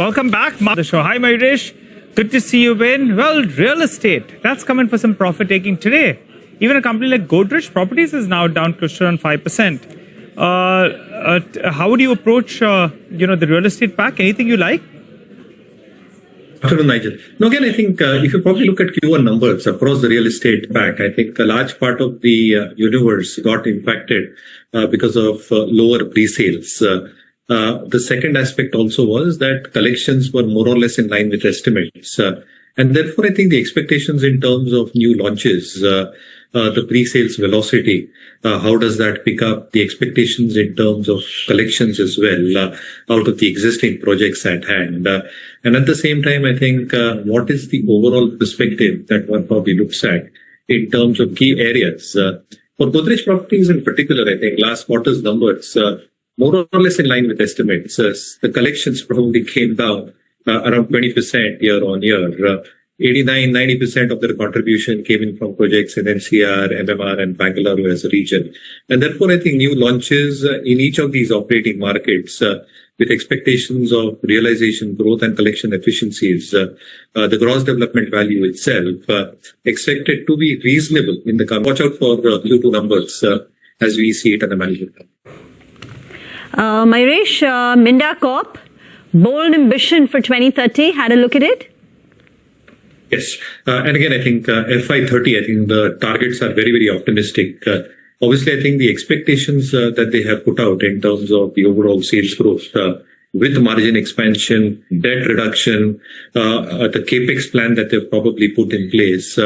Welcome back to the show. Hi, Mayuresh. Good to see you, Ben. Well, real estate, that's coming for some profit taking today. Even a company like Godrej Properties is now down close to around 5%. How would you approach, the real estate pack? Anything you like? Afternoon, Nigel. No, again, I think if you probably look at Q1 numbers across the real estate pack, I think a large part of the universe got impacted because of lower pre-sales. The second aspect also was that collections were more or less in line with estimates. And therefore, I think the expectations in terms of new launches, the pre-sales velocity, how does that pick up, the expectations in terms of collections as well, out of the existing projects at hand. And at the same time, I think what is the overall perspective that one probably looks at in terms of key areas. For Godrej Properties in particular, I think last quarter's numbers, more or less in line with estimates. The collections probably came down around 20% year on year. 89-90% of their contribution came in from projects in NCR, MMR, and Bangalore as a region. And therefore, I think new launches in each of these operating markets with expectations of realization, growth, and collection efficiencies, the gross development value itself expected to be reasonable in the coming. Watch out for Q2 numbers as we see it at the management level. Mayuresh, Minda Corp, bold ambition for 2030. Had a look at it? Yes. And again, I think FY30, I think the targets are very, very optimistic. Obviously, I think the expectations that they have put out in terms of the overall sales growth with margin expansion, debt reduction, the capex plan that they've probably put in place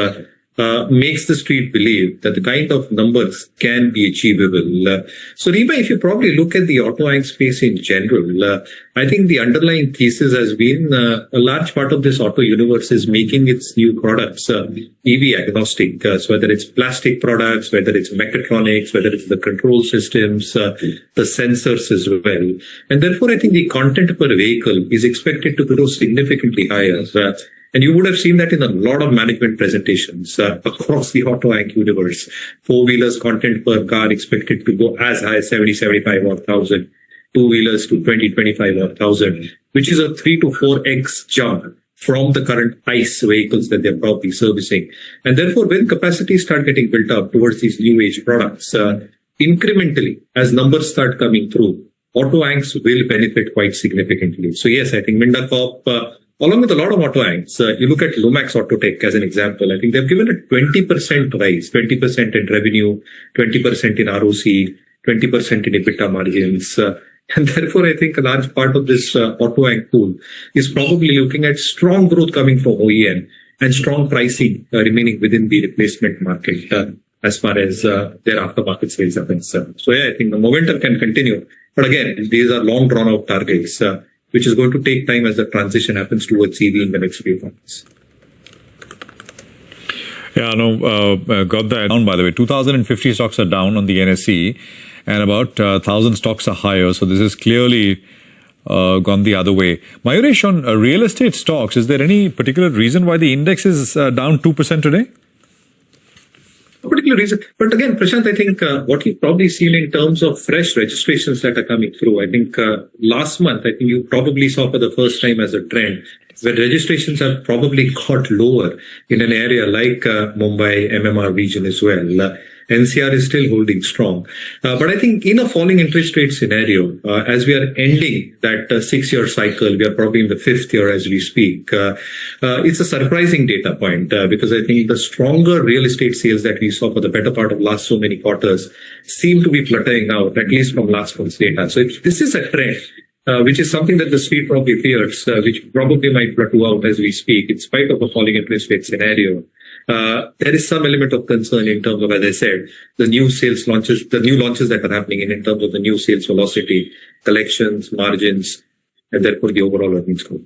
makes the street believe that the kind of numbers can be achievable. So, Reba, if you probably look at the auto space in general, I think the underlying thesis has been a large part of this auto universe is making its new products EV agnostic. So whether it's plastic products, whether it's mechatronics, whether it's the control systems, the sensors as well. And therefore, I think the content per vehicle is expected to grow significantly higher. And you would have seen that in a lot of management presentations across the auto universe. Four-wheelers content per car expected to go as high as 70-75 or 1,000. Two-wheelers to 20-25 or 1,000, which is a 3 to 4x jump from the current ICE vehicles that they're probably servicing. And therefore, when capacities start getting built up towards these new age products, incrementally, as numbers start coming through, auto will benefit quite significantly. So yes, I think Minda Corp, along with a lot of auto you look at Lumax Autotech as an example. I think they've given a 20% rise, 20% in revenue, 20% in ROC, 20% in EBITDA margins. And therefore, I think a large part of this auto pool is probably looking at strong growth coming from OEM and strong pricing remaining within the replacement market as far as their aftermarket sales are concerned. So yeah, I think the momentum can continue. But again, these are long drawn out targets, which is going to take time as the transition happens towards EV in the next few months. Yeah, no, got that down, by the way. 2,050 stocks are down on the NSE and about 1,000 stocks are higher. So this is clearly gone the other way. Mayuresh, on real estate stocks, is there any particular reason why the index is down 2% today? No particular reason. But again, Prashant, I think what you've probably seen in terms of fresh registrations that are coming through, I think last month, I think you probably saw for the first time as a trend where registrations have probably got lower in an area like Mumbai, MMR region as well. NCR is still holding strong. But I think in a falling interest rate scenario, as we are ending that 6-year cycle, we are probably in the 5th year as we speak. It's a surprising data point because I think the stronger real estate sales that we saw for the better part of last so many quarters seem to be plateauing out, at least from last month's data. So this is a trend. Which is something that the street probably fears, which probably might plateau out as we speak, in spite of a falling interest rate scenario. There is some element of concern in terms of, as I said, the new sales launches, the new launches that are happening in terms of the new sales velocity, collections, margins, and therefore the overall earnings growth.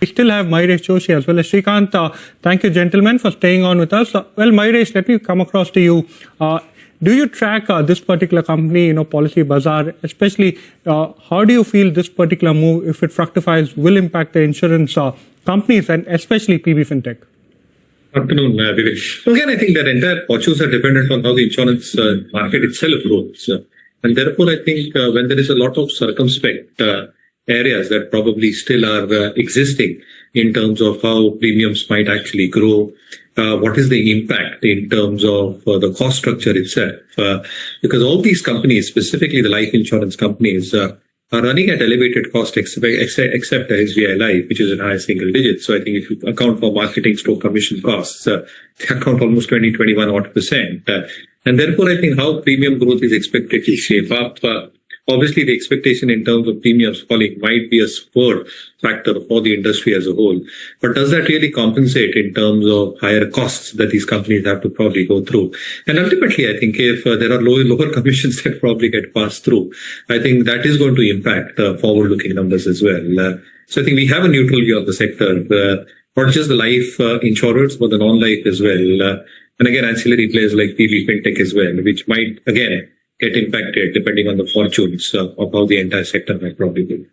We still have Mayuresh Joshi as well as Srikanth. Thank you, gentlemen, for staying on with us. Well, Mayuresh, let me come across to you. Do you track this particular company, Policy Bazaar, especially how do you feel this particular move, if it fructifies, will impact the insurance companies and especially PB Fintech? Afternoon, Vivek. Again, I think that entire fortunes are dependent on how the insurance market itself grows. And therefore, I think when there is a lot of circumspect areas that probably still are existing in terms of how premiums might actually grow. What is the impact in terms of the cost structure itself? Because all these companies, specifically the life insurance companies, are running at elevated cost except SBI Life, which is in high single digits. So I think if you account for marketing store commission costs, they account almost 21% odd. And therefore, I think how premium growth is expected to shape up. Obviously, the expectation in terms of premiums falling might be a support factor for the industry as a whole. But does that really compensate in terms of higher costs that these companies have to probably go through? And ultimately, I think if there are lower commissions that probably get passed through, I think that is going to impact forward-looking numbers as well. So I think we have a neutral view of the sector, not just the life insurers, but the non-life as well. And again, ancillary players like PB Fintech as well, which might, again, get impacted depending on the fortunes of how the entire sector might probably be.